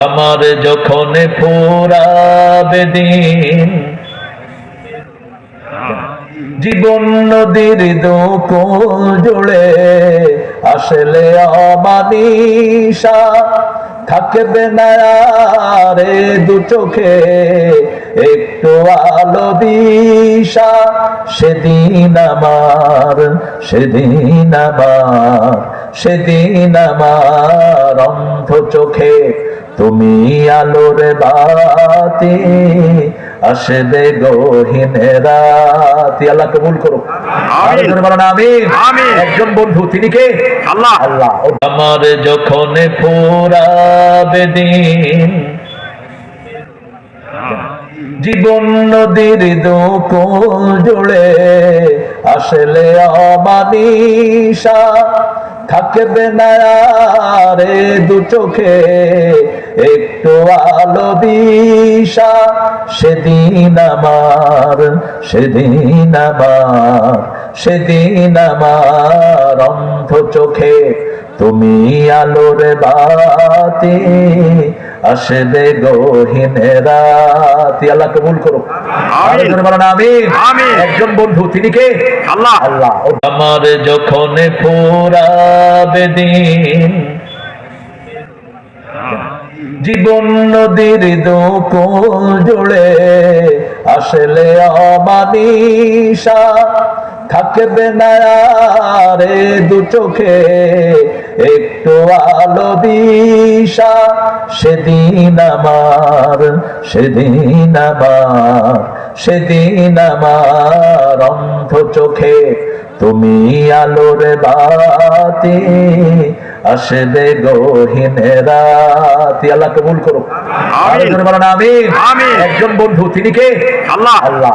আমার যখন ফুরাবে দিন, জীবন নদীর দুকুল জুড়ে আসলে অমানিসা, থাকবে না রে দু চোখে একটু আলো দিশা। সেদিন আমার অন্ধ চোখে তুমি আলোর বাতি, আসবে গহীন রাতি। আল্লাহ কবুল করো, আমিন। একজন বন্ধু, তিনি কে? আল্লাহ। আল্লাহ। আমার যখন ফুরাবে দিন, জীবন নদীর দুকুল জুড়ে আসলে অমানিসা, থাকবে না রে দু চোখে একটু আলো দিশা। সেদিন আমার অন্ধ চোখে তুমি আলোর বাতি, আসবে গহীন রাতি। আল্লাহ কবুল করো, আমিন। একজন বন্ধু, তিনি কে? আল্লাহ। আল্লাহ। আমার যখন ফুরাবে দিন, জীবন নদীর দুকুল জুড়ে আসলে অমানিসা, থাকবে না রে দু চোখে একটু আলো দিশা। সেদিন আমার অন্ধ চোখে তুমি আলোর বাতি, আসবে গহীন রাতি। আল্লাহ কবুল করো, আমিন। একজন বন্ধু, তিনি কে? আল্লাহ। আল্লাহ।